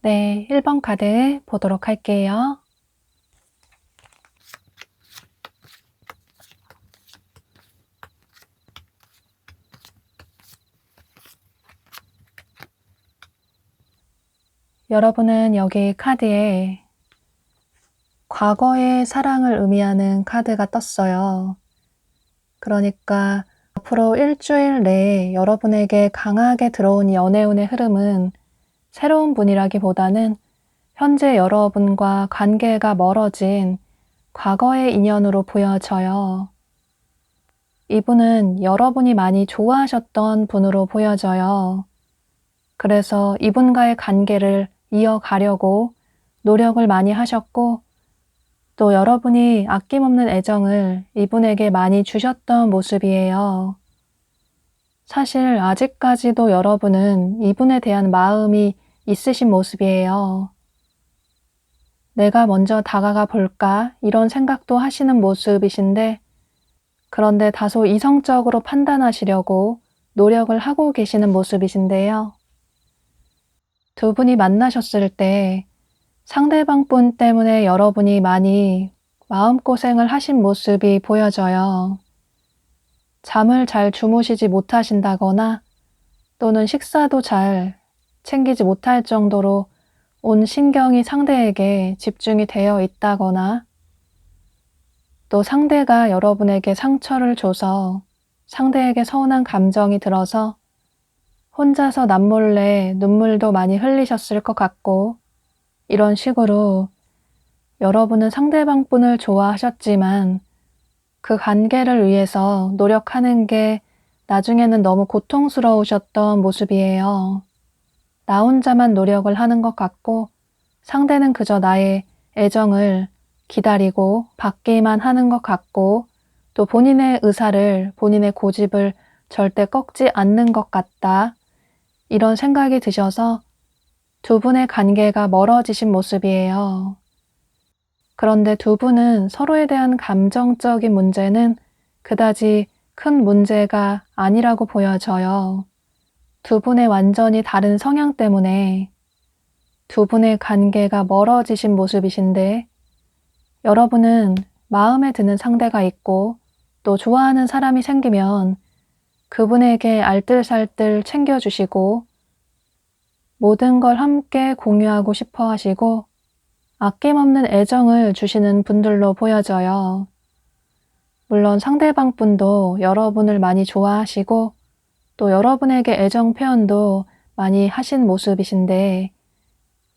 네, 1번 카드 보도록 할게요. 여러분은 여기 카드에 과거의 사랑을 의미하는 카드가 떴어요. 그러니까 앞으로 일주일 내에 여러분에게 강하게 들어온 연애운의 흐름은 새로운 분이라기보다는 현재 여러분과 관계가 멀어진 과거의 인연으로 보여져요. 이분은 여러분이 많이 좋아하셨던 분으로 보여져요. 그래서 이분과의 관계를 이어가려고 노력을 많이 하셨고, 또 여러분이 아낌없는 애정을 이분에게 많이 주셨던 모습이에요. 사실 아직까지도 여러분은 이분에 대한 마음이 있으신 모습이에요. 내가 먼저 다가가 볼까? 이런 생각도 하시는 모습이신데, 그런데 다소 이성적으로 판단하시려고 노력을 하고 계시는 모습이신데요. 두 분이 만나셨을 때 상대방 분 때문에 여러분이 많이 마음고생을 하신 모습이 보여져요. 잠을 잘 주무시지 못하신다거나 또는 식사도 잘 챙기지 못할 정도로 온 신경이 상대에게 집중이 되어 있다거나, 또 상대가 여러분에게 상처를 줘서 상대에게 서운한 감정이 들어서 혼자서 남몰래 눈물도 많이 흘리셨을 것 같고, 이런 식으로 여러분은 상대방 분을 좋아하셨지만 그 관계를 위해서 노력하는 게 나중에는 너무 고통스러우셨던 모습이에요. 나 혼자만 노력을 하는 것 같고 상대는 그저 나의 애정을 기다리고 받기만 하는 것 같고, 또 본인의 의사를, 본인의 고집을 절대 꺾지 않는 것 같다. 이런 생각이 드셔서 두 분의 관계가 멀어지신 모습이에요. 그런데 두 분은 서로에 대한 감정적인 문제는 그다지 큰 문제가 아니라고 보여져요. 두 분의 완전히 다른 성향 때문에 두 분의 관계가 멀어지신 모습이신데, 여러분은 마음에 드는 상대가 있고 또 좋아하는 사람이 생기면 그분에게 알뜰살뜰 챙겨주시고 모든 걸 함께 공유하고 싶어 하시고 아낌없는 애정을 주시는 분들로 보여져요. 물론 상대방 분도 여러분을 많이 좋아하시고 또 여러분에게 애정 표현도 많이 하신 모습이신데,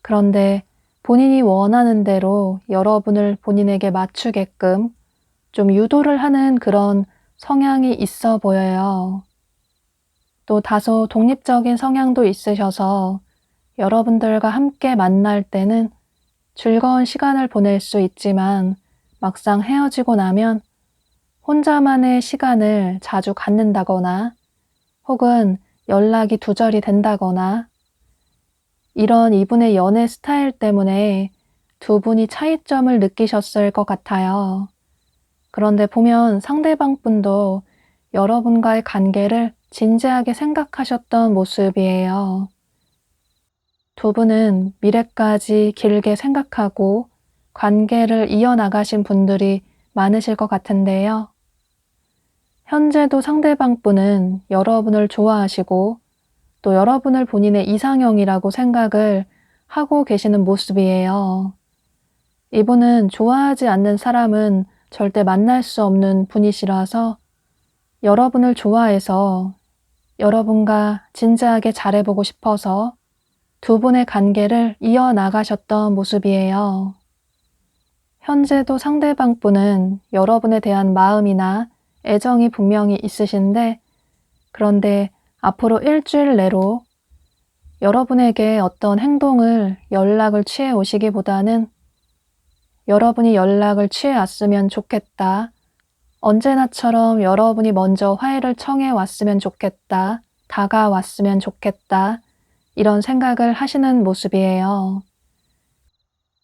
그런데 본인이 원하는 대로 여러분을 본인에게 맞추게끔 좀 유도를 하는 그런 성향이 있어 보여요. 또 다소 독립적인 성향도 있으셔서 여러분들과 함께 만날 때는 즐거운 시간을 보낼 수 있지만 막상 헤어지고 나면 혼자만의 시간을 자주 갖는다거나 혹은 연락이 두절이 된다거나 이런 이분의 연애 스타일 때문에 두 분이 차이점을 느끼셨을 것 같아요. 그런데 보면 상대방 분도 여러분과의 관계를 진지하게 생각하셨던 모습이에요. 두 분은 미래까지 길게 생각하고 관계를 이어나가신 분들이 많으실 것 같은데요. 현재도 상대방 분은 여러분을 좋아하시고 또 여러분을 본인의 이상형이라고 생각을 하고 계시는 모습이에요. 이분은 좋아하지 않는 사람은 절대 만날 수 없는 분이시라서 여러분을 좋아해서 여러분과 진지하게 잘해보고 싶어서 두 분의 관계를 이어나가셨던 모습이에요. 현재도 상대방 분은 여러분에 대한 마음이나 애정이 분명히 있으신데 그런데 앞으로 일주일 내로 여러분에게 어떤 행동을 연락을 취해 오시기보다는 여러분이 연락을 취해 왔으면 좋겠다. 언제나처럼 여러분이 먼저 화해를 청해 왔으면 좋겠다. 다가왔으면 좋겠다. 이런 생각을 하시는 모습이에요.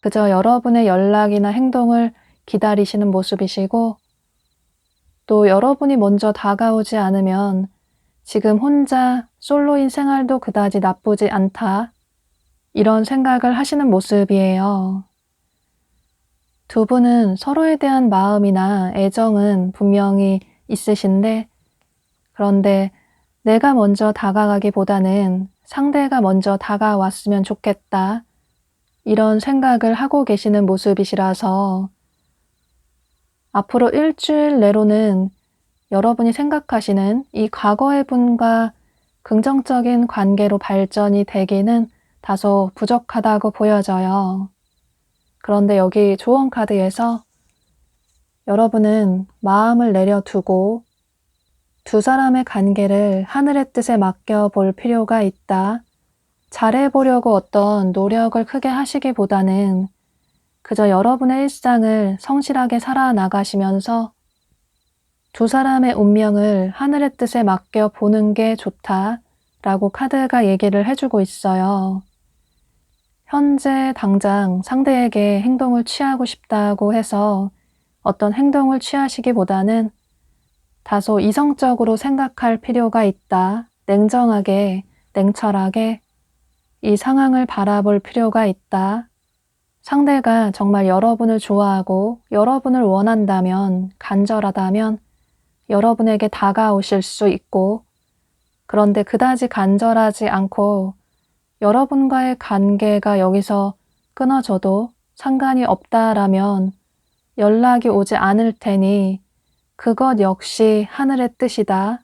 그저 여러분의 연락이나 행동을 기다리시는 모습이시고 또 여러분이 먼저 다가오지 않으면 지금 혼자 솔로인 생활도 그다지 나쁘지 않다. 이런 생각을 하시는 모습이에요. 두 분은 서로에 대한 마음이나 애정은 분명히 있으신데 그런데 내가 먼저 다가가기보다는 상대가 먼저 다가왔으면 좋겠다. 이런 생각을 하고 계시는 모습이시라서 앞으로 일주일 내로는 여러분이 생각하시는 이 과거의 분과 긍정적인 관계로 발전이 되기는 다소 부족하다고 보여져요. 그런데 여기 조언 카드에서 여러분은 마음을 내려두고 두 사람의 관계를 하늘의 뜻에 맡겨볼 필요가 있다. 잘해보려고 어떤 노력을 크게 하시기보다는 그저 여러분의 일상을 성실하게 살아나가시면서 두 사람의 운명을 하늘의 뜻에 맡겨보는 게 좋다라고 카드가 얘기를 해주고 있어요. 현재 당장 상대에게 행동을 취하고 싶다고 해서 어떤 행동을 취하시기보다는 다소 이성적으로 생각할 필요가 있다. 냉정하게, 냉철하게 이 상황을 바라볼 필요가 있다. 상대가 정말 여러분을 좋아하고 여러분을 원한다면, 간절하다면 여러분에게 다가오실 수 있고 그런데 그다지 간절하지 않고 여러분과의 관계가 여기서 끊어져도 상관이 없다라면 연락이 오지 않을 테니 그것 역시 하늘의 뜻이다.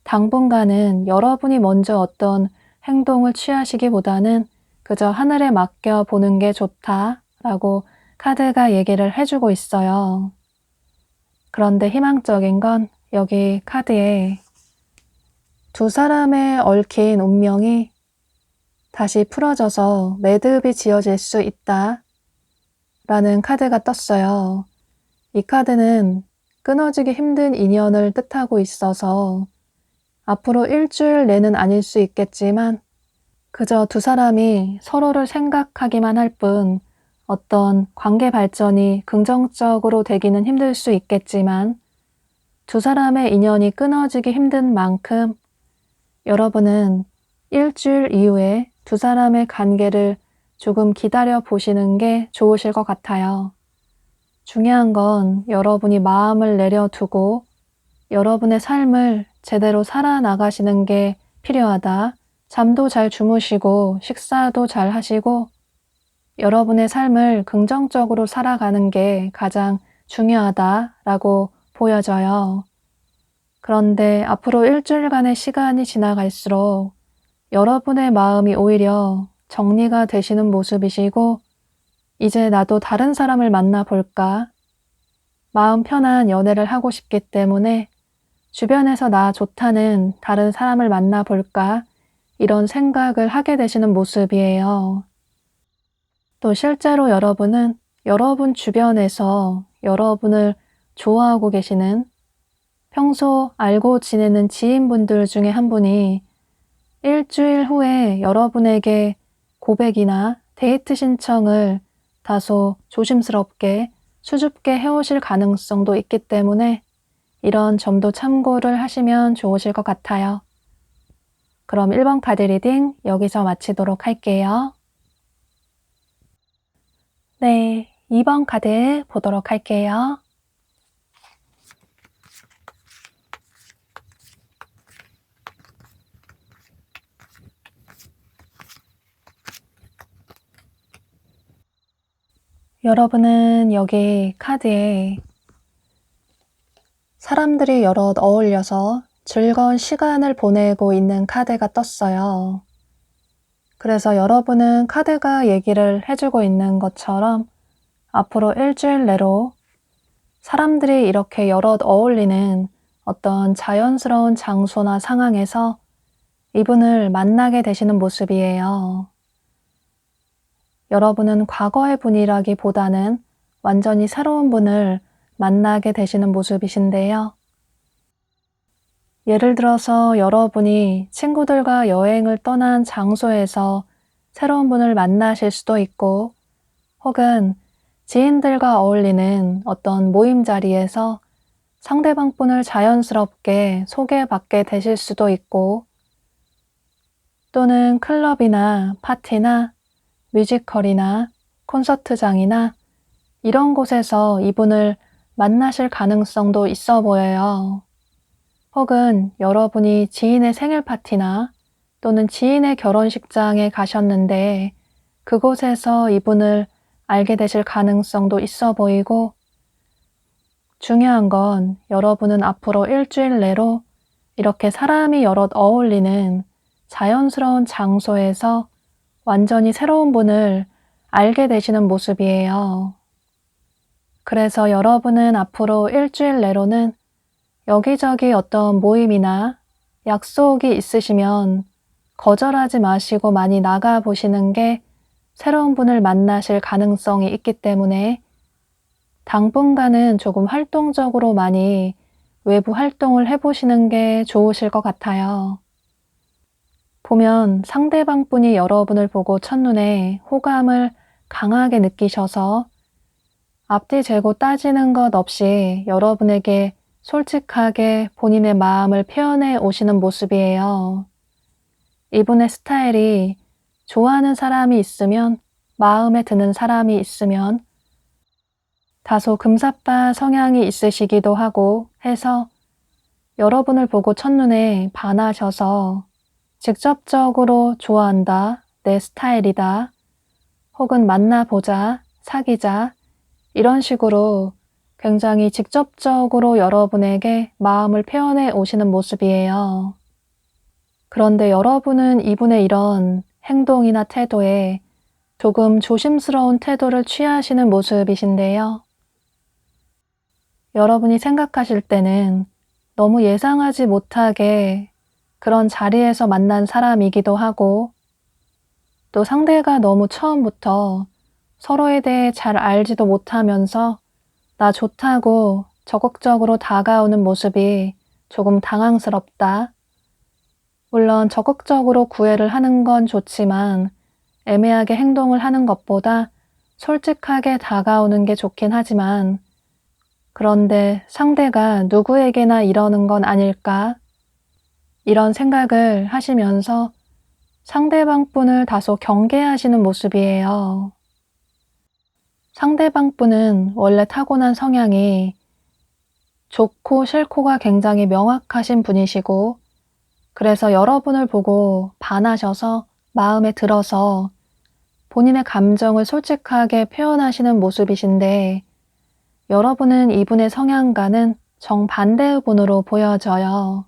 당분간은 여러분이 먼저 어떤 행동을 취하시기보다는 그저 하늘에 맡겨보는 게 좋다라고 카드가 얘기를 해주고 있어요. 그런데 희망적인 건 여기 카드에 두 사람의 얽힌 운명이 다시 풀어져서 매듭이 지어질 수 있다 라는 카드가 떴어요. 이 카드는 끊어지기 힘든 인연을 뜻하고 있어서 앞으로 일주일 내는 아닐 수 있겠지만 그저 두 사람이 서로를 생각하기만 할 뿐 어떤 관계 발전이 긍정적으로 되기는 힘들 수 있겠지만 두 사람의 인연이 끊어지기 힘든 만큼 여러분은 일주일 이후에 두 사람의 관계를 조금 기다려 보시는 게 좋으실 것 같아요. 중요한 건 여러분이 마음을 내려두고 여러분의 삶을 제대로 살아나가시는 게 필요하다. 잠도 잘 주무시고 식사도 잘 하시고 여러분의 삶을 긍정적으로 살아가는 게 가장 중요하다라고 보여져요. 그런데 앞으로 일주일간의 시간이 지나갈수록 여러분의 마음이 오히려 정리가 되시는 모습이시고, 이제 나도 다른 사람을 만나볼까? 마음 편한 연애를 하고 싶기 때문에 주변에서 나 좋다는 다른 사람을 만나볼까? 이런 생각을 하게 되시는 모습이에요. 또 실제로 여러분은 여러분 주변에서 여러분을 좋아하고 계시는 평소 알고 지내는 지인분들 중에 한 분이 일주일 후에 여러분에게 고백이나 데이트 신청을 다소 조심스럽게 수줍게 해오실 가능성도 있기 때문에 이런 점도 참고를 하시면 좋으실 것 같아요. 그럼 1번 카드 리딩 여기서 마치도록 할게요. 네, 2번 카드 보도록 할게요. 여러분은 여기 카드에 사람들이 여럿 어울려서 즐거운 시간을 보내고 있는 카드가 떴어요. 그래서 여러분은 카드가 얘기를 해주고 있는 것처럼 앞으로 일주일 내로 사람들이 이렇게 여럿 어울리는 어떤 자연스러운 장소나 상황에서 이분을 만나게 되시는 모습이에요. 여러분은 과거의 분이라기보다는 완전히 새로운 분을 만나게 되시는 모습이신데요. 예를 들어서 여러분이 친구들과 여행을 떠난 장소에서 새로운 분을 만나실 수도 있고, 혹은 지인들과 어울리는 어떤 모임 자리에서 상대방 분을 자연스럽게 소개받게 되실 수도 있고, 또는 클럽이나 파티나 뮤지컬이나 콘서트장이나 이런 곳에서 이분을 만나실 가능성도 있어 보여요. 혹은 여러분이 지인의 생일 파티나 또는 지인의 결혼식장에 가셨는데 그곳에서 이분을 알게 되실 가능성도 있어 보이고, 중요한 건 여러분은 앞으로 일주일 내로 이렇게 사람이 여럿 어울리는 자연스러운 장소에서 완전히 새로운 분을 알게 되시는 모습이에요. 그래서 여러분은 앞으로 일주일 내로는 여기저기 어떤 모임이나 약속이 있으시면 거절하지 마시고 많이 나가보시는 게 새로운 분을 만나실 가능성이 있기 때문에 당분간은 조금 활동적으로 많이 외부 활동을 해보시는 게 좋으실 것 같아요. 보면 상대방 분이 여러분을 보고 첫눈에 호감을 강하게 느끼셔서 앞뒤 재고 따지는 것 없이 여러분에게 솔직하게 본인의 마음을 표현해 오시는 모습이에요. 이분의 스타일이 좋아하는 사람이 있으면, 마음에 드는 사람이 있으면 다소 금사빠 성향이 있으시기도 하고 해서 여러분을 보고 첫눈에 반하셔서 직접적으로 좋아한다, 내 스타일이다, 혹은 만나보자, 사귀자 이런 식으로 굉장히 직접적으로 여러분에게 마음을 표현해 오시는 모습이에요. 그런데 여러분은 이분의 이런 행동이나 태도에 조금 조심스러운 태도를 취하시는 모습이신데요. 여러분이 생각하실 때는 너무 예상하지 못하게 그런 자리에서 만난 사람이기도 하고, 또 상대가 너무 처음부터 서로에 대해 잘 알지도 못하면서 나 좋다고 적극적으로 다가오는 모습이 조금 당황스럽다. 물론 적극적으로 구애를 하는 건 좋지만 애매하게 행동을 하는 것보다 솔직하게 다가오는 게 좋긴 하지만, 그런데 상대가 누구에게나 이러는 건 아닐까? 이런 생각을 하시면서 상대방 분을 다소 경계하시는 모습이에요. 상대방 분은 원래 타고난 성향이 좋고 싫고가 굉장히 명확하신 분이시고, 그래서 여러분을 보고 반하셔서 마음에 들어서 본인의 감정을 솔직하게 표현하시는 모습이신데, 여러분은 이분의 성향과는 정반대의 분으로 보여져요.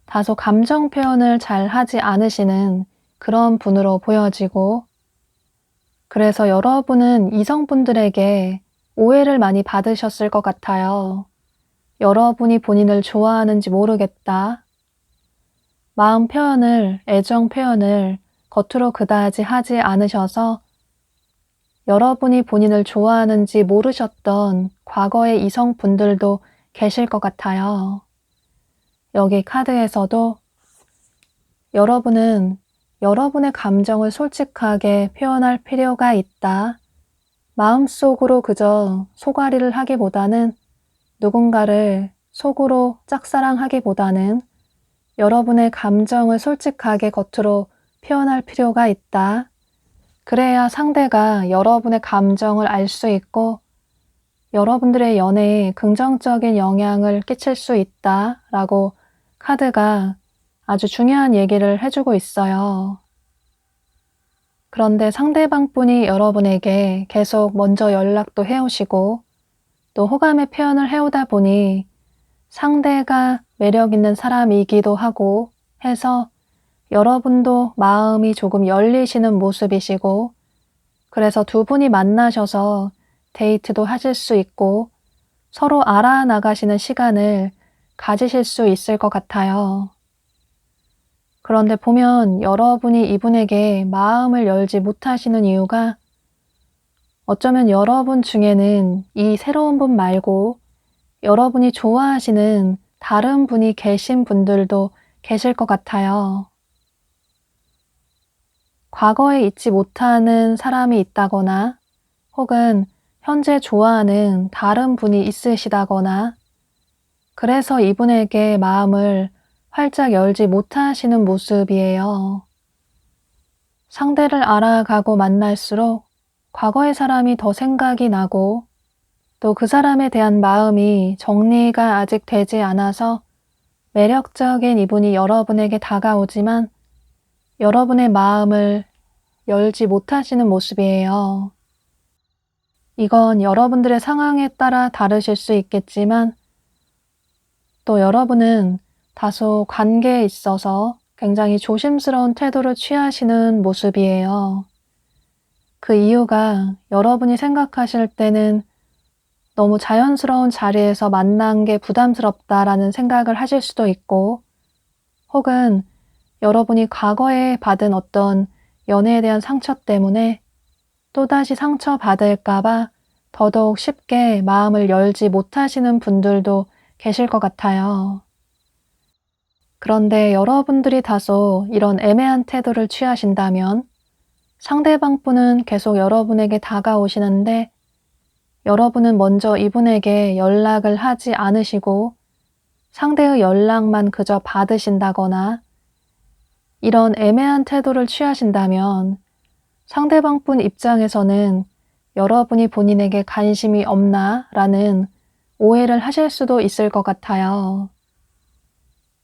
다소 감정 표현을 잘 하지 않으시는 그런 분으로 보여지고, 그래서 여러분은 이성분들에게 오해를 많이 받으셨을 것 같아요. 여러분이 본인을 좋아하는지 모르겠다. 마음 표현을, 애정 표현을 겉으로 그다지 하지 않으셔서 여러분이 본인을 좋아하는지 모르셨던 과거의 이성분들도 계실 것 같아요. 여기 카드에서도 여러분은 여러분의 감정을 솔직하게 표현할 필요가 있다. 마음속으로 그저 소가리를 하기보다는 누군가를 속으로 짝사랑하기보다는 여러분의 감정을 솔직하게 겉으로 표현할 필요가 있다. 그래야 상대가 여러분의 감정을 알 수 있고 여러분들의 연애에 긍정적인 영향을 끼칠 수 있다 라고 카드가 아주 중요한 얘기를 해주고 있어요. 그런데 상대방 분이 여러분에게 계속 먼저 연락도 해오시고 또 호감의 표현을 해오다 보니 상대가 매력 있는 사람이기도 하고 해서 여러분도 마음이 조금 열리시는 모습이시고 그래서 두 분이 만나셔서 데이트도 하실 수 있고 서로 알아나가시는 시간을 가지실 수 있을 것 같아요. 그런데 보면 여러분이 이분에게 마음을 열지 못하시는 이유가 어쩌면 여러분 중에는 이 새로운 분 말고 여러분이 좋아하시는 다른 분이 계신 분들도 계실 것 같아요. 과거에 잊지 못하는 사람이 있다거나 혹은 현재 좋아하는 다른 분이 있으시다거나 그래서 이분에게 마음을 활짝 열지 못하시는 모습이에요. 상대를 알아가고 만날수록 과거의 사람이 더 생각이 나고 또 그 사람에 대한 마음이 정리가 아직 되지 않아서 매력적인 이분이 여러분에게 다가오지만 여러분의 마음을 열지 못하시는 모습이에요. 이건 여러분들의 상황에 따라 다르실 수 있겠지만 또 여러분은 다소 관계에 있어서 굉장히 조심스러운 태도를 취하시는 모습이에요. 그 이유가 여러분이 생각하실 때는 너무 자연스러운 자리에서 만난 게 부담스럽다라는 생각을 하실 수도 있고 혹은 여러분이 과거에 받은 어떤 연애에 대한 상처 때문에 또다시 상처받을까봐 더더욱 쉽게 마음을 열지 못하시는 분들도 계실 것 같아요. 그런데 여러분들이 다소 이런 애매한 태도를 취하신다면 상대방 분은 계속 여러분에게 다가오시는데 여러분은 먼저 이분에게 연락을 하지 않으시고 상대의 연락만 그저 받으신다거나 이런 애매한 태도를 취하신다면 상대방 분 입장에서는 여러분이 본인에게 관심이 없나 라는 오해를 하실 수도 있을 것 같아요.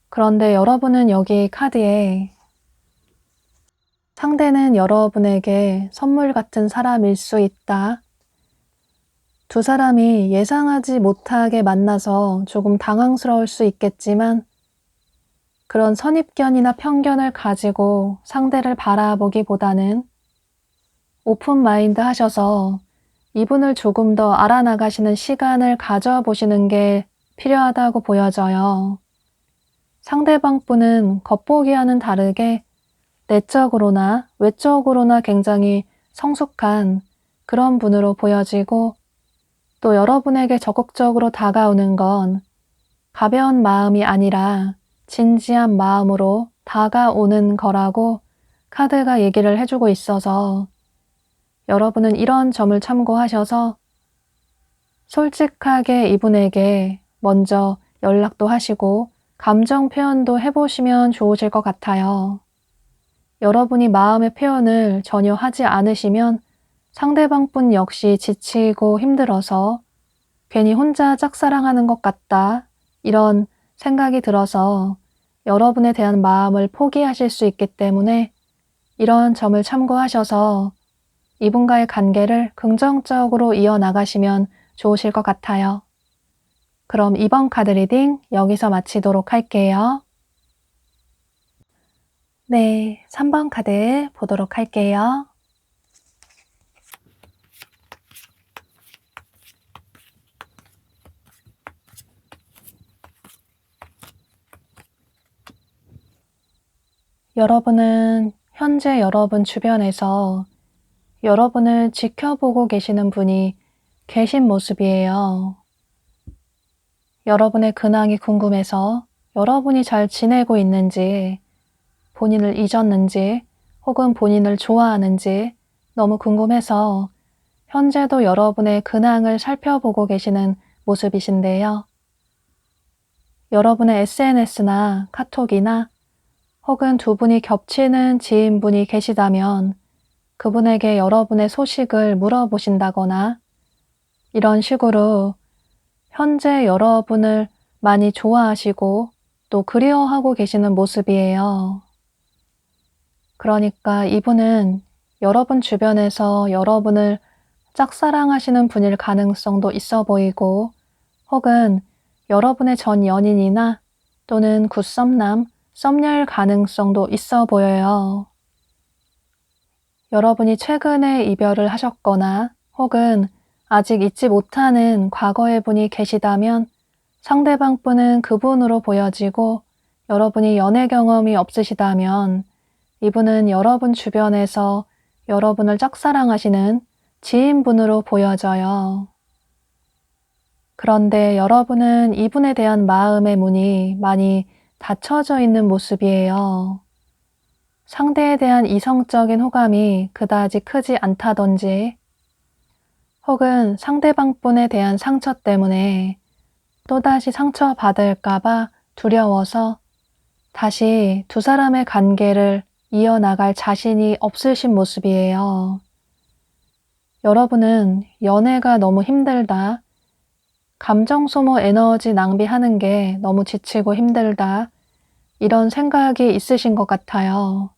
그런데 여러분은 여기 카드에 상대는 여러분에게 선물 같은 사람일 수 있다. 두 사람이 예상하지 못하게 만나서 조금 당황스러울 수 있겠지만 그런 선입견이나 편견을 가지고 상대를 바라보기보다는 오픈 마인드 하셔서 이분을 조금 더 알아나가시는 시간을 가져보시는 게 필요하다고 보여져요. 상대방 분은 겉보기와는 다르게 내적으로나 외적으로나 굉장히 성숙한 그런 분으로 보여지고 또 여러분에게 적극적으로 다가오는 건 가벼운 마음이 아니라 진지한 마음으로 다가오는 거라고 카드가 얘기를 해주고 있어서 여러분은 이런 점을 참고하셔서 솔직하게 이분에게 먼저 연락도 하시고 감정 표현도 해보시면 좋으실 것 같아요. 여러분이 마음의 표현을 전혀 하지 않으시면 상대방 분 역시 지치고 힘들어서 괜히 혼자 짝사랑하는 것 같다 이런 생각이 들어서 여러분에 대한 마음을 포기하실 수 있기 때문에 이런 점을 참고하셔서 이분과의 관계를 긍정적으로 이어나가시면 좋으실 것 같아요. 그럼 이번 카드 리딩 여기서 마치도록 할게요. 네, 3번 카드 보도록 할게요. 여러분은 현재 여러분 주변에서 여러분을 지켜보고 계시는 분이 계신 모습이에요. 여러분의 근황이 궁금해서 여러분이 잘 지내고 있는지, 본인을 잊었는지, 혹은 본인을 좋아하는지 너무 궁금해서 현재도 여러분의 근황을 살펴보고 계시는 모습이신데요. 여러분의 SNS나 카톡이나 혹은 두 분이 겹치는 지인분이 계시다면 그분에게 여러분의 소식을 물어보신다거나 이런 식으로 현재 여러분을 많이 좋아하시고 또 그리워하고 계시는 모습이에요. 그러니까 이분은 여러분 주변에서 여러분을 짝사랑하시는 분일 가능성도 있어 보이고 혹은 여러분의 전 연인이나 또는 굿썸남, 썸녀일 가능성도 있어 보여요. 여러분이 최근에 이별을 하셨거나 혹은 아직 잊지 못하는 과거의 분이 계시다면 상대방 분은 그분으로 보여지고 여러분이 연애 경험이 없으시다면 이분은 여러분 주변에서 여러분을 짝사랑하시는 지인분으로 보여져요. 그런데 여러분은 이분에 대한 마음의 문이 많이 닫혀져 있는 모습이에요. 상대에 대한 이성적인 호감이 그다지 크지 않다던지 혹은 상대방 분에 대한 상처 때문에 또다시 상처받을까봐 두려워서 다시 두 사람의 관계를 이어나갈 자신이 없으신 모습이에요. 여러분은 연애가 너무 힘들다, 감정 소모 에너지 낭비하는 게 너무 지치고 힘들다, 이런 생각이 있으신 것 같아요.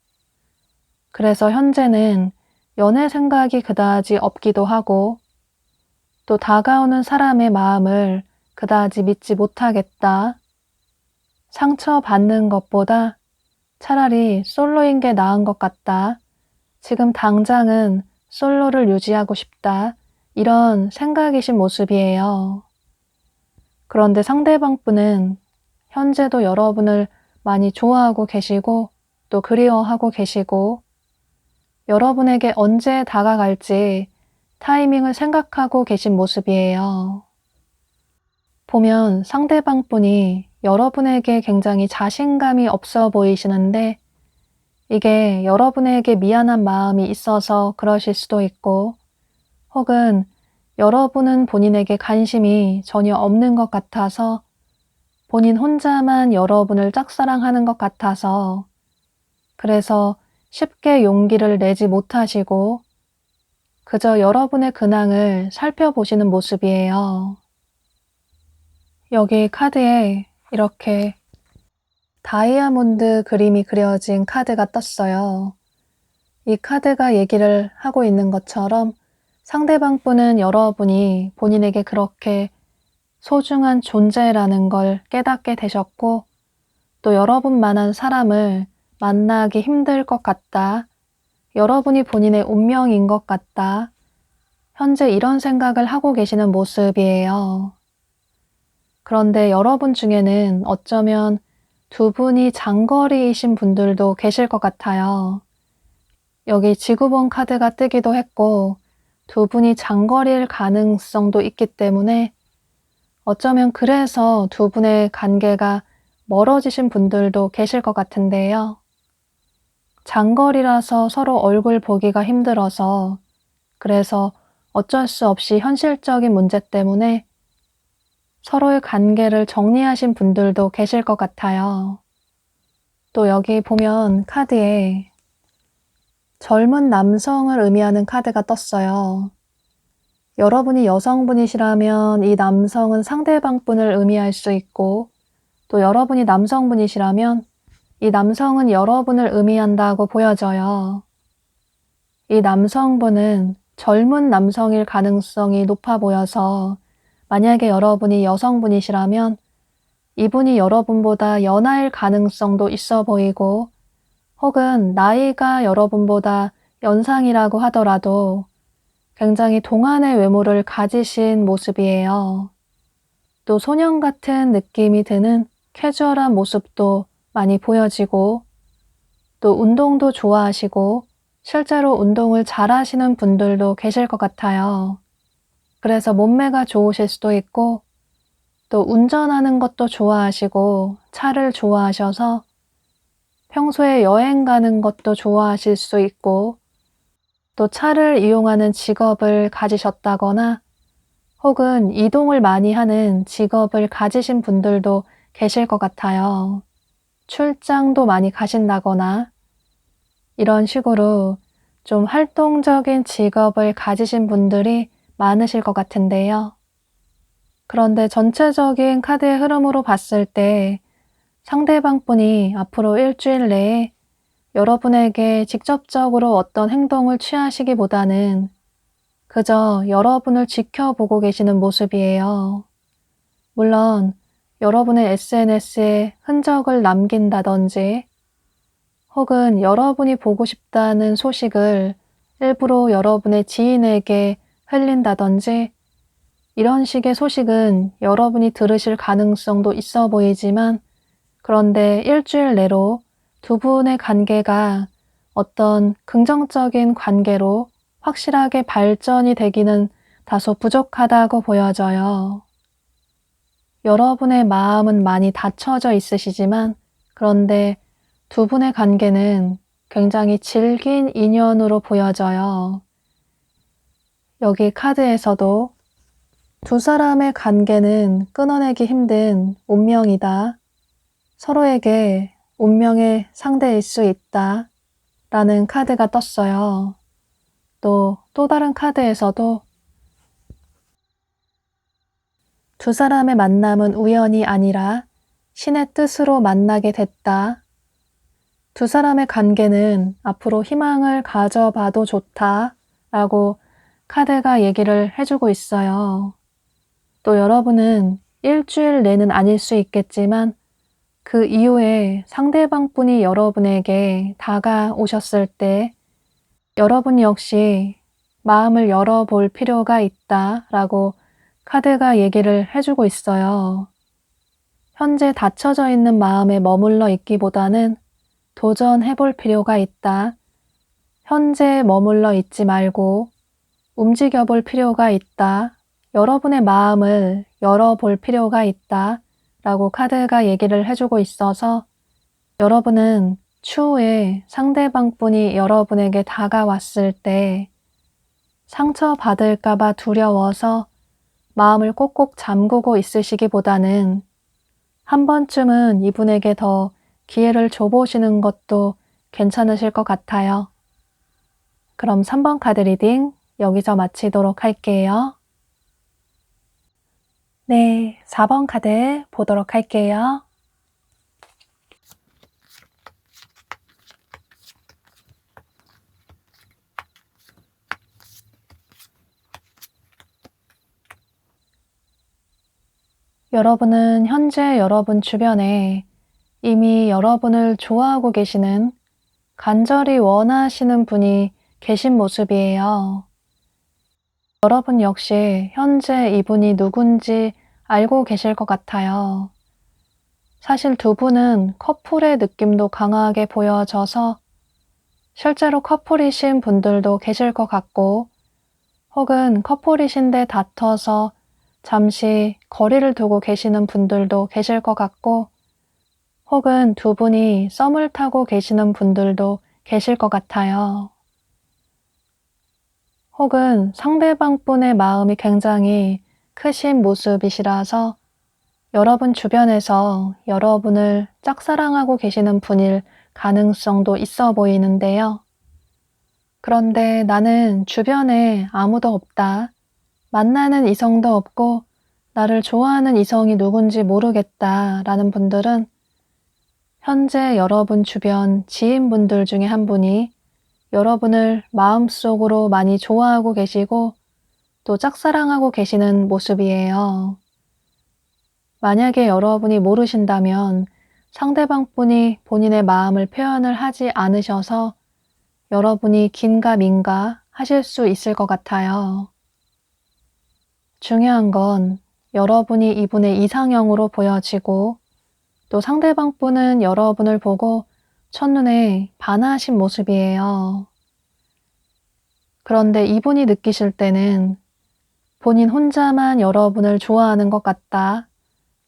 그래서 현재는 연애 생각이 그다지 없기도 하고 또 다가오는 사람의 마음을 그다지 믿지 못하겠다. 상처받는 것보다 차라리 솔로인 게 나은 것 같다. 지금 당장은 솔로를 유지하고 싶다. 이런 생각이신 모습이에요. 그런데 상대방 분은 현재도 여러분을 많이 좋아하고 계시고 또 그리워하고 계시고 여러분에게 언제 다가갈지 타이밍을 생각하고 계신 모습이에요. 보면 상대방 분이 여러분에게 굉장히 자신감이 없어 보이시는데 이게 여러분에게 미안한 마음이 있어서 그러실 수도 있고 혹은 여러분은 본인에게 관심이 전혀 없는 것 같아서 본인 혼자만 여러분을 짝사랑하는 것 같아서 그래서 쉽게 용기를 내지 못하시고 그저 여러분의 근황을 살펴보시는 모습이에요. 여기 카드에 이렇게 다이아몬드 그림이 그려진 카드가 떴어요. 이 카드가 얘기를 하고 있는 것처럼 상대방 분은 여러분이 본인에게 그렇게 소중한 존재라는 걸 깨닫게 되셨고 또 여러분만한 사람을 만나기 힘들 것 같다. 여러분이 본인의 운명인 것 같다. 현재 이런 생각을 하고 계시는 모습이에요. 그런데 여러분 중에는 어쩌면 두 분이 장거리이신 분들도 계실 것 같아요. 여기 지구본 카드가 뜨기도 했고 두 분이 장거리일 가능성도 있기 때문에 어쩌면 그래서 두 분의 관계가 멀어지신 분들도 계실 것 같은데요. 장거리라서 서로 얼굴 보기가 힘들어서 그래서 어쩔 수 없이 현실적인 문제 때문에 서로의 관계를 정리하신 분들도 계실 것 같아요. 또 여기 보면 카드에 젊은 남성을 의미하는 카드가 떴어요. 여러분이 여성분이시라면 이 남성은 상대방 분을 의미할 수 있고 또 여러분이 남성분이시라면 이 남성은 여러분을 의미한다고 보여져요. 이 남성분은 젊은 남성일 가능성이 높아 보여서 만약에 여러분이 여성분이시라면 이분이 여러분보다 연하일 가능성도 있어 보이고 혹은 나이가 여러분보다 연상이라고 하더라도 굉장히 동안의 외모를 가지신 모습이에요. 또 소년 같은 느낌이 드는 캐주얼한 모습도 많이 보여지고, 또 운동도 좋아하시고 실제로 운동을 잘하시는 분들도 계실 것 같아요. 그래서 몸매가 좋으실 수도 있고, 또 운전하는 것도 좋아하시고 차를 좋아하셔서 평소에 여행 가는 것도 좋아하실 수 있고, 또 차를 이용하는 직업을 가지셨다거나 혹은 이동을 많이 하는 직업을 가지신 분들도 계실 것 같아요. 출장도 많이 가신다거나 이런 식으로 좀 활동적인 직업을 가지신 분들이 많으실 것 같은데요. 그런데 전체적인 카드의 흐름으로 봤을 때 상대방 분이 앞으로 일주일 내에 여러분에게 직접적으로 어떤 행동을 취하시기보다는 그저 여러분을 지켜보고 계시는 모습이에요. 물론 여러분의 SNS에 흔적을 남긴다든지 혹은 여러분이 보고 싶다는 소식을 일부러 여러분의 지인에게 흘린다든지, 이런 식의 소식은 여러분이 들으실 가능성도 있어 보이지만, 그런데 일주일 내로 두 분의 관계가 어떤 긍정적인 관계로 확실하게 발전이 되기는 다소 부족하다고 보여져요. 여러분의 마음은 많이 닫혀져 있으시지만, 그런데 두 분의 관계는 굉장히 질긴 인연으로 보여져요. 여기 카드에서도 두 사람의 관계는 끊어내기 힘든 운명이다. 서로에게 운명의 상대일 수 있다. 라는 카드가 떴어요. 또 다른 카드에서도 두 사람의 만남은 우연이 아니라 신의 뜻으로 만나게 됐다. 두 사람의 관계는 앞으로 희망을 가져봐도 좋다. 라고 카드가 얘기를 해주고 있어요. 또 여러분은 일주일 내는 아닐 수 있겠지만 그 이후에 상대방 분이 여러분에게 다가오셨을 때 여러분 역시 마음을 열어볼 필요가 있다 라고 카드가 얘기를 해주고 있어요. 현재 닫혀져 있는 마음에 머물러 있기보다는 도전해볼 필요가 있다. 현재 머물러 있지 말고 움직여볼 필요가 있다. 여러분의 마음을 열어볼 필요가 있다. 라고 카드가 얘기를 해주고 있어서 여러분은 추후에 상대방 분이 여러분에게 다가왔을 때 상처받을까봐 두려워서 마음을 꼭꼭 잠그고 있으시기보다는 한 번쯤은 이분에게 더 기회를 줘보시는 것도 괜찮으실 것 같아요. 그럼 3번 카드 리딩 여기서 마치도록 할게요. 네, 4번 카드 보도록 할게요. 여러분은 현재 여러분 주변에 이미 여러분을 좋아하고 계시는, 간절히 원하시는 분이 계신 모습이에요. 여러분 역시 현재 이분이 누군지 알고 계실 것 같아요. 사실 두 분은 커플의 느낌도 강하게 보여져서 실제로 커플이신 분들도 계실 것 같고, 혹은 커플이신데 다퉈서 잠시 거리를 두고 계시는 분들도 계실 것 같고, 혹은 두 분이 썸을 타고 계시는 분들도 계실 것 같아요. 혹은 상대방 분의 마음이 굉장히 크신 모습이시라서 여러분 주변에서 여러분을 짝사랑하고 계시는 분일 가능성도 있어 보이는데요. 그런데 나는 주변에 아무도 없다. 만나는 이성도 없고 나를 좋아하는 이성이 누군지 모르겠다 라는 분들은 현재 여러분 주변 지인분들 중에 한 분이 여러분을 마음속으로 많이 좋아하고 계시고 또 짝사랑하고 계시는 모습이에요. 만약에 여러분이 모르신다면 상대방 분이 본인의 마음을 표현을 하지 않으셔서 여러분이 긴가민가 하실 수 있을 것 같아요. 중요한 건 여러분이 이분의 이상형으로 보여지고 또 상대방 분은 여러분을 보고 첫눈에 반하신 모습이에요. 그런데 이분이 느끼실 때는 본인 혼자만 여러분을 좋아하는 것 같다.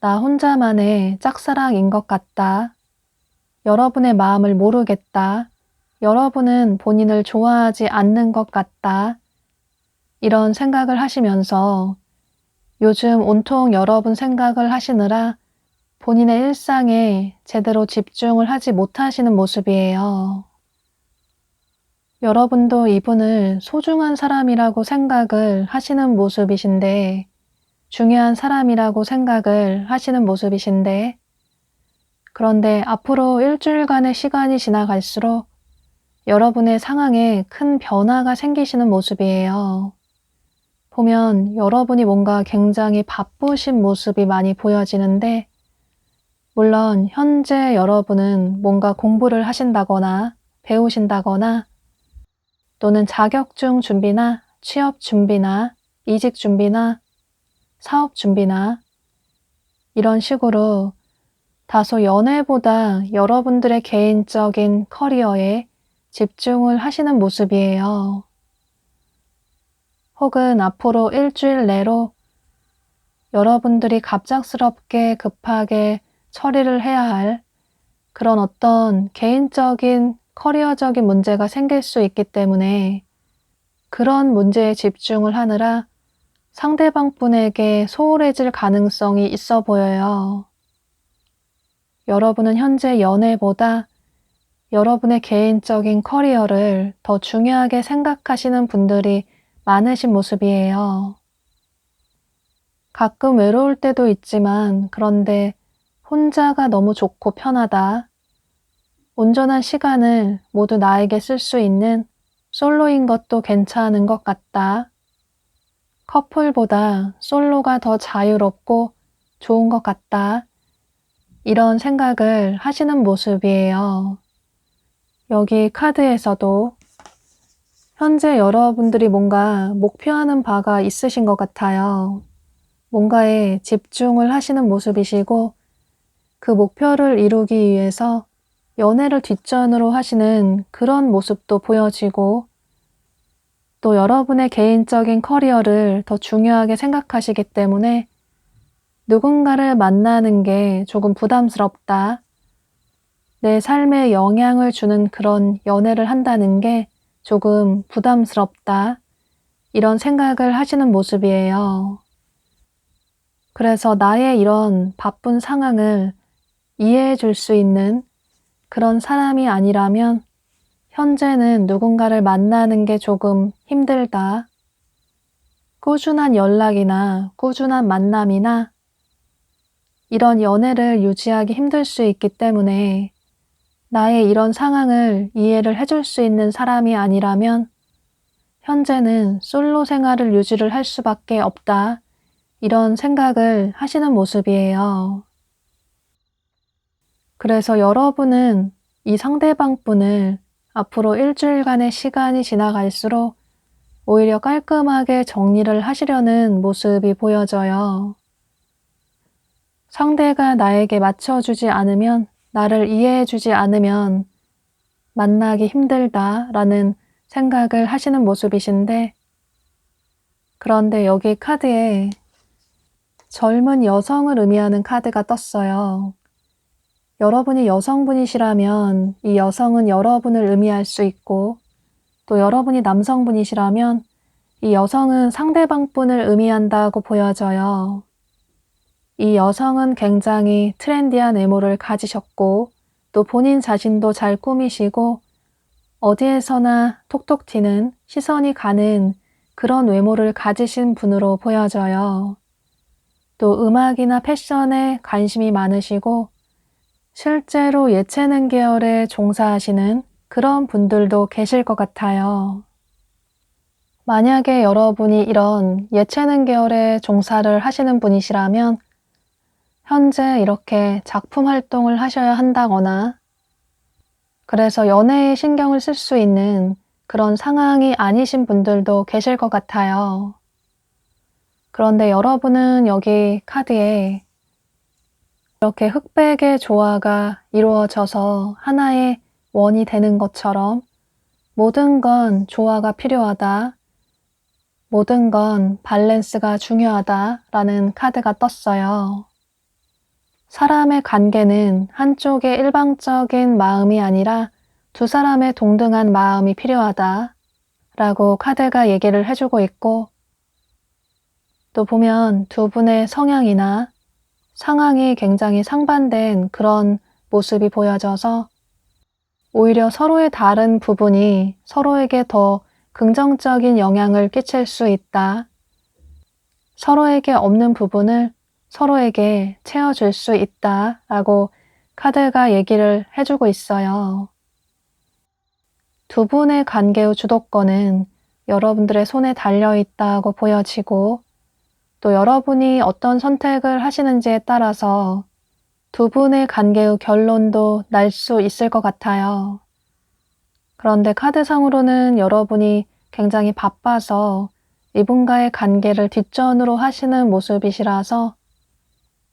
나 혼자만의 짝사랑인 것 같다. 여러분의 마음을 모르겠다. 여러분은 본인을 좋아하지 않는 것 같다. 이런 생각을 하시면서 요즘 온통 여러분 생각을 하시느라 본인의 일상에 제대로 집중을 하지 못하시는 모습이에요. 여러분도 이분을 소중한 사람이라고 생각을 하시는 모습이신데, 중요한 사람이라고 생각을 하시는 모습이신데, 그런데 앞으로 일주일간의 시간이 지나갈수록 여러분의 상황에 큰 변화가 생기시는 모습이에요. 보면 여러분이 뭔가 굉장히 바쁘신 모습이 많이 보여지는데, 물론 현재 여러분은 뭔가 공부를 하신다거나 배우신다거나 또는 자격증 준비나 취업 준비나 이직 준비나 사업 준비나 이런 식으로 다소 연애보다 여러분들의 개인적인 커리어에 집중을 하시는 모습이에요. 혹은 앞으로 일주일 내로 여러분들이 갑작스럽게 급하게 처리를 해야 할 그런 어떤 개인적인 커리어적인 문제가 생길 수 있기 때문에 그런 문제에 집중을 하느라 상대방 분에게 소홀해질 가능성이 있어 보여요. 여러분은 현재 연애보다 여러분의 개인적인 커리어를 더 중요하게 생각하시는 분들이 많으신 모습이에요. 가끔 외로울 때도 있지만 그런데 혼자가 너무 좋고 편하다. 온전한 시간을 모두 나에게 쓸 수 있는 솔로인 것도 괜찮은 것 같다. 커플보다 솔로가 더 자유롭고 좋은 것 같다. 이런 생각을 하시는 모습이에요. 여기 카드에서도 현재 여러분들이 뭔가 목표하는 바가 있으신 것 같아요. 뭔가에 집중을 하시는 모습이시고 그 목표를 이루기 위해서 연애를 뒷전으로 하시는 그런 모습도 보여지고 또 여러분의 개인적인 커리어를 더 중요하게 생각하시기 때문에 누군가를 만나는 게 조금 부담스럽다. 내 삶에 영향을 주는 그런 연애를 한다는 게 조금 부담스럽다. 이런 생각을 하시는 모습이에요. 그래서 나의 이런 바쁜 상황을 이해해 줄 수 있는 그런 사람이 아니라면 현재는 누군가를 만나는 게 조금 힘들다. 꾸준한 연락이나 꾸준한 만남이나 이런 연애를 유지하기 힘들 수 있기 때문에 나의 이런 상황을 이해를 해줄 수 있는 사람이 아니라면 현재는 솔로 생활을 유지를 할 수밖에 없다. 이런 생각을 하시는 모습이에요. 그래서 여러분은 이 상대방 분을 앞으로 일주일간의 시간이 지나갈수록 오히려 깔끔하게 정리를 하시려는 모습이 보여져요. 상대가 나에게 맞춰주지 않으면, 나를 이해해주지 않으면 만나기 힘들다라는 생각을 하시는 모습이신데, 그런데 여기 카드에 젊은 여성을 의미하는 카드가 떴어요. 여러분이 여성분이시라면 이 여성은 여러분을 의미할 수 있고 또 여러분이 남성분이시라면 이 여성은 상대방 분을 의미한다고 보여져요. 이 여성은 굉장히 트렌디한 외모를 가지셨고 또 본인 자신도 잘 꾸미시고 어디에서나 톡톡 튀는 시선이 가는 그런 외모를 가지신 분으로 보여져요. 또 음악이나 패션에 관심이 많으시고 실제로 예체능 계열에 종사하시는 그런 분들도 계실 것 같아요. 만약에 여러분이 이런 예체능 계열에 종사를 하시는 분이시라면 현재 이렇게 작품 활동을 하셔야 한다거나 그래서 연애에 신경을 쓸 수 있는 그런 상황이 아니신 분들도 계실 것 같아요. 그런데 여러분은 여기 카드에 이렇게 흑백의 조화가 이루어져서 하나의 원이 되는 것처럼 모든 건 조화가 필요하다. 모든 건 밸런스가 중요하다라는 카드가 떴어요. 사람의 관계는 한쪽의 일방적인 마음이 아니라 두 사람의 동등한 마음이 필요하다 라고 카드가 얘기를 해주고 있고 또 보면 두 분의 성향이나 상황이 굉장히 상반된 그런 모습이 보여져서 오히려 서로의 다른 부분이 서로에게 더 긍정적인 영향을 끼칠 수 있다. 서로에게 없는 부분을 서로에게 채워줄 수 있다 라고 카드가 얘기를 해주고 있어요. 두 분의 관계의 주도권은 여러분들의 손에 달려 있다고 보여지고 또 여러분이 어떤 선택을 하시는지에 따라서 두 분의 관계의 결론도 날 수 있을 것 같아요. 그런데 카드상으로는 여러분이 굉장히 바빠서 이분과의 관계를 뒷전으로 하시는 모습이시라서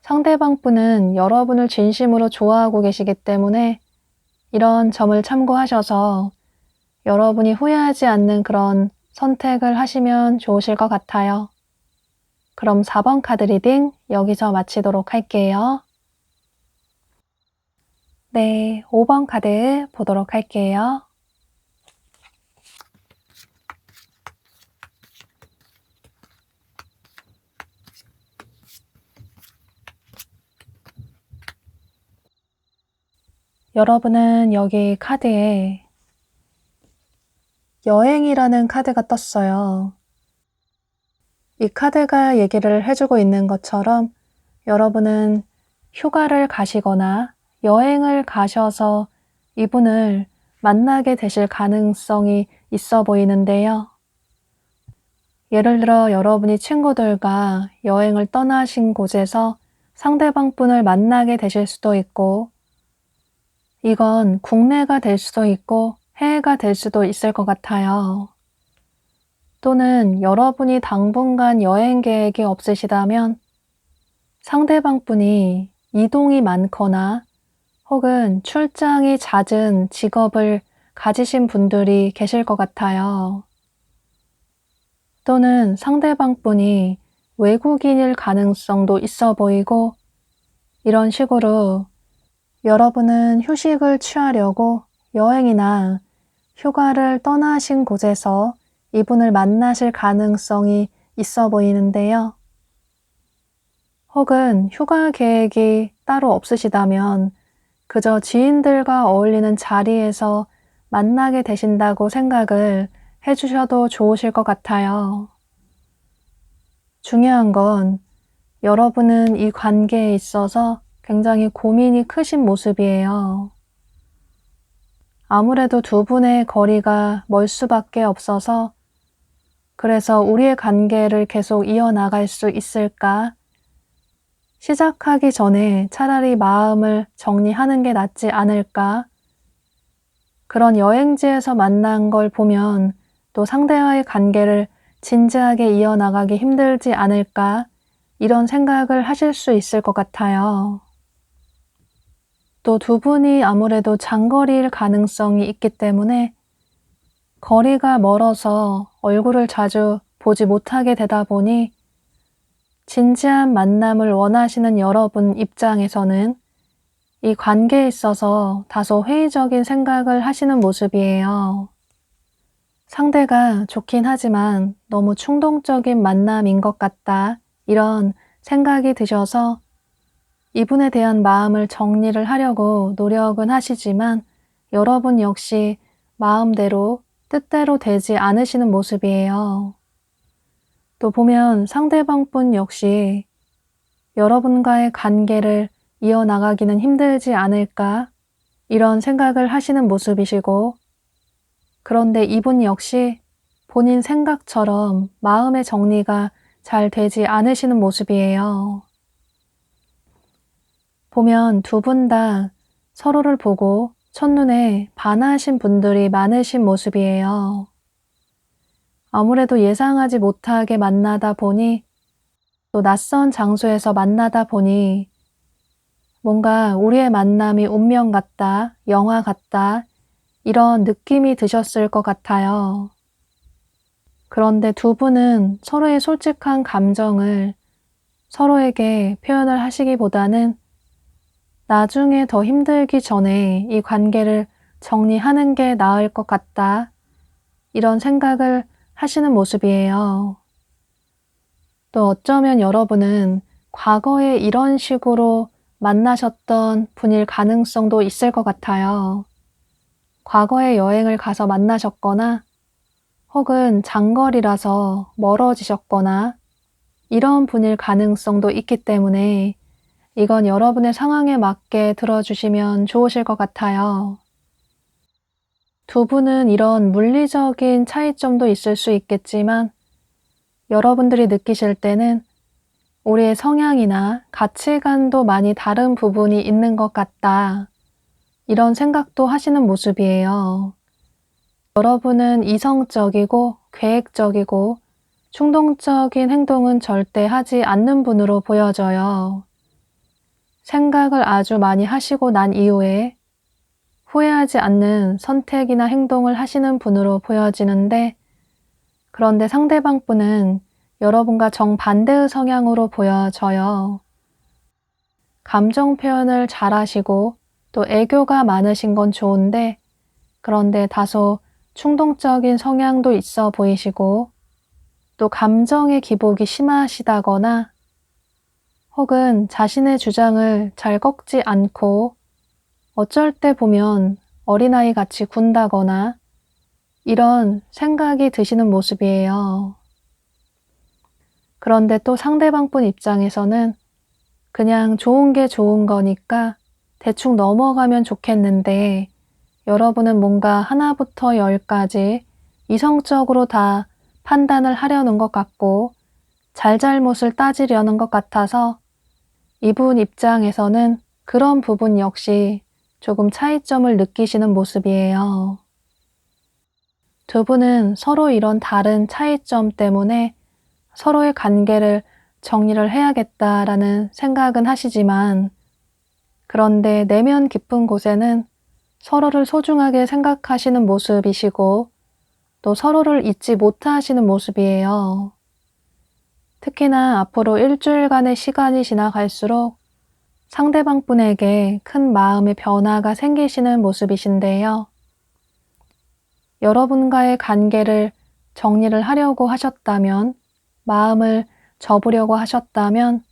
상대방 분은 여러분을 진심으로 좋아하고 계시기 때문에 이런 점을 참고하셔서 여러분이 후회하지 않는 그런 선택을 하시면 좋으실 것 같아요. 그럼 4번 카드 리딩 여기서 마치도록 할게요. 네, 5번 카드 보도록 할게요. 여러분은 여기 카드에 여행이라는 카드가 떴어요. 이 카드가 얘기를 해주고 있는 것처럼 여러분은 휴가를 가시거나 여행을 가셔서 이분을 만나게 되실 가능성이 있어 보이는데요. 예를 들어 여러분이 친구들과 여행을 떠나신 곳에서 상대방 분을 만나게 되실 수도 있고 이건 국내가 될 수도 있고 해외가 될 수도 있을 것 같아요. 또는 여러분이 당분간 여행 계획이 없으시다면 상대방 분이 이동이 많거나 혹은 출장이 잦은 직업을 가지신 분들이 계실 것 같아요. 또는 상대방 분이 외국인일 가능성도 있어 보이고 이런 식으로 여러분은 휴식을 취하려고 여행이나 휴가를 떠나신 곳에서 이분을 만나실 가능성이 있어 보이는데요. 혹은 휴가 계획이 따로 없으시다면 그저 지인들과 어울리는 자리에서 만나게 되신다고 생각을 해주셔도 좋으실 것 같아요. 중요한 건 여러분은 이 관계에 있어서 굉장히 고민이 크신 모습이에요. 아무래도 두 분의 거리가 멀 수밖에 없어서 그래서 우리의 관계를 계속 이어나갈 수 있을까? 시작하기 전에 차라리 마음을 정리하는 게 낫지 않을까? 그런 여행지에서 만난 걸 보면 또 상대와의 관계를 진지하게 이어나가기 힘들지 않을까? 이런 생각을 하실 수 있을 것 같아요. 또 두 분이 아무래도 장거리일 가능성이 있기 때문에 거리가 멀어서 얼굴을 자주 보지 못하게 되다 보니 진지한 만남을 원하시는 여러분 입장에서는 이 관계에 있어서 다소 회의적인 생각을 하시는 모습이에요. 상대가 좋긴 하지만 너무 충동적인 만남인 것 같다. 이런 생각이 드셔서 이분에 대한 마음을 정리를 하려고 노력은 하시지만 여러분 역시 마음대로 뜻대로 되지 않으시는 모습이에요. 또 보면 상대방 분 역시 여러분과의 관계를 이어나가기는 힘들지 않을까 이런 생각을 하시는 모습이시고 그런데 이분 역시 본인 생각처럼 마음의 정리가 잘 되지 않으시는 모습이에요. 보면 두 분 다 서로를 보고 첫눈에 반하신 분들이 많으신 모습이에요. 아무래도 예상하지 못하게 만나다 보니 또 낯선 장소에서 만나다 보니 뭔가 우리의 만남이 운명 같다, 영화 같다, 이런 느낌이 드셨을 것 같아요. 그런데 두 분은 서로의 솔직한 감정을 서로에게 표현을 하시기보다는 나중에 더 힘들기 전에 이 관계를 정리하는 게 나을 것 같다, 이런 생각을 하시는 모습이에요. 또 어쩌면 여러분은 과거에 이런 식으로 만나셨던 분일 가능성도 있을 것 같아요. 과거에 여행을 가서 만나셨거나 혹은 장거리라서 멀어지셨거나 이런 분일 가능성도 있기 때문에 이건 여러분의 상황에 맞게 들어주시면 좋으실 것 같아요. 두 분은 이런 물리적인 차이점도 있을 수 있겠지만 여러분들이 느끼실 때는 우리의 성향이나 가치관도 많이 다른 부분이 있는 것 같다, 이런 생각도 하시는 모습이에요. 여러분은 이성적이고 계획적이고 충동적인 행동은 절대 하지 않는 분으로 보여져요. 생각을 아주 많이 하시고 난 이후에 후회하지 않는 선택이나 행동을 하시는 분으로 보여지는데, 그런데 상대방 분은 여러분과 정반대의 성향으로 보여져요. 감정 표현을 잘하시고 또 애교가 많으신 건 좋은데, 그런데 다소 충동적인 성향도 있어 보이시고 또 감정의 기복이 심하시다거나 혹은 자신의 주장을 잘 꺾지 않고 어쩔 때 보면 어린아이 같이 군다거나 이런 생각이 드시는 모습이에요. 그런데 또 상대방 분 입장에서는 그냥 좋은 게 좋은 거니까 대충 넘어가면 좋겠는데 여러분은 뭔가 하나부터 열까지 이성적으로 다 판단을 하려는 것 같고 잘잘못을 따지려는 것 같아서 이분 입장에서는 그런 부분 역시 조금 차이점을 느끼시는 모습이에요. 두 분은 서로 이런 다른 차이점 때문에 서로의 관계를 정리를 해야겠다라는 생각은 하시지만, 그런데 내면 깊은 곳에는 서로를 소중하게 생각하시는 모습이시고 또 서로를 잊지 못하시는 모습이에요. 특히나 앞으로 일주일간의 시간이 지나갈수록 상대방 분에게 큰 마음의 변화가 생기시는 모습이신데요. 여러분과의 관계를 정리를 하려고 하셨다면, 마음을 접으려고 하셨다면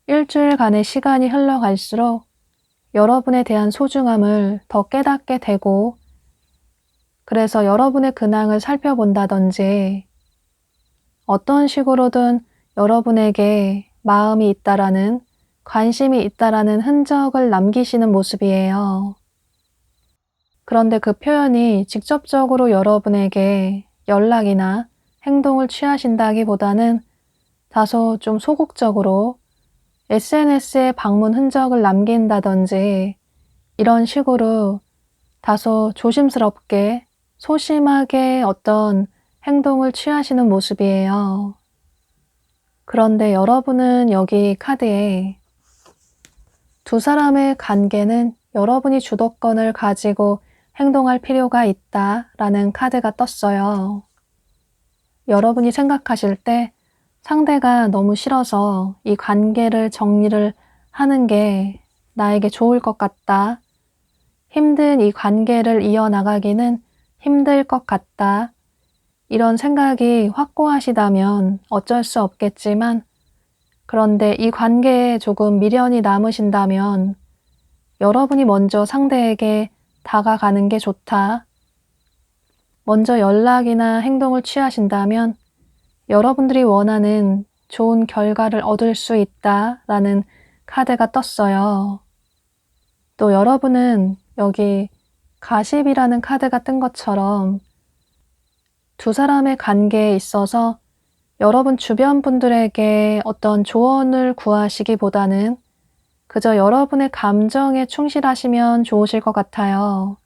일주일간의 시간이 흘러갈수록 여러분에 대한 소중함을 더 깨닫게 되고, 그래서 여러분의 근황을 살펴본다든지 어떤 식으로든 여러분에게 마음이 있다라는, 관심이 있다라는 흔적을 남기시는 모습이에요. 그런데 그 표현이 직접적으로 여러분에게 연락이나 행동을 취하신다기보다는 다소 좀 소극적으로 SNS에 방문 흔적을 남긴다든지 이런 식으로 다소 조심스럽게 소심하게 어떤 행동을 취하시는 모습이에요. 그런데 여러분은 여기 카드에 두 사람의 관계는 여러분이 주도권을 가지고 행동할 필요가 있다라는 카드가 떴어요. 여러분이 생각하실 때 상대가 너무 싫어서 이 관계를 정리를 하는 게 나에게 좋을 것 같다, 힘든 이 관계를 이어나가기는 힘들 것 같다, 이런 생각이 확고하시다면 어쩔 수 없겠지만, 그런데 이 관계에 조금 미련이 남으신다면 여러분이 먼저 상대에게 다가가는 게 좋다, 먼저 연락이나 행동을 취하신다면 여러분들이 원하는 좋은 결과를 얻을 수 있다라는 카드가 떴어요. 또 여러분은 여기 가십이라는 카드가 뜬 것처럼 두 사람의 관계에 있어서 여러분 주변 분들에게 어떤 조언을 구하시기보다는 그저 여러분의 감정에 충실하시면 좋으실 것 같아요.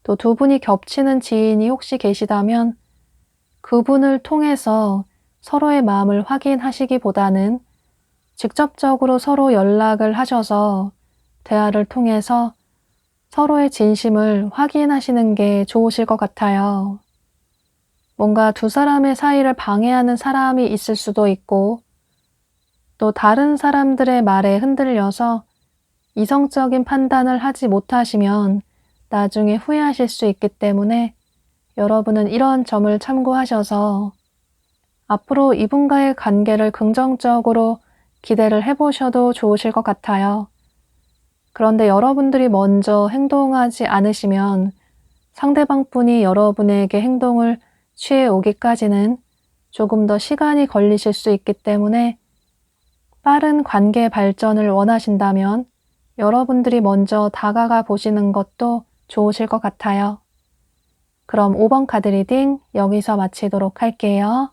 또 두 분이 겹치는 지인이 혹시 계시다면 그분을 통해서 서로의 마음을 확인하시기보다는 직접적으로 서로 연락을 하셔서 대화를 통해서 서로의 진심을 확인하시는 게 좋으실 것 같아요. 뭔가 두 사람의 사이를 방해하는 사람이 있을 수도 있고, 또 다른 사람들의 말에 흔들려서 이성적인 판단을 하지 못하시면 나중에 후회하실 수 있기 때문에 여러분은 이런 점을 참고하셔서 앞으로 이분과의 관계를 긍정적으로 기대를 해보셔도 좋으실 것 같아요. 그런데 여러분들이 먼저 행동하지 않으시면 상대방 분이 여러분에게 행동을 취해 오기까지는 조금 더 시간이 걸리실 수 있기 때문에 빠른 관계 발전을 원하신다면 여러분들이 먼저 다가가 보시는 것도 좋으실 것 같아요. 그럼 5번 카드 리딩 여기서 마치도록 할게요.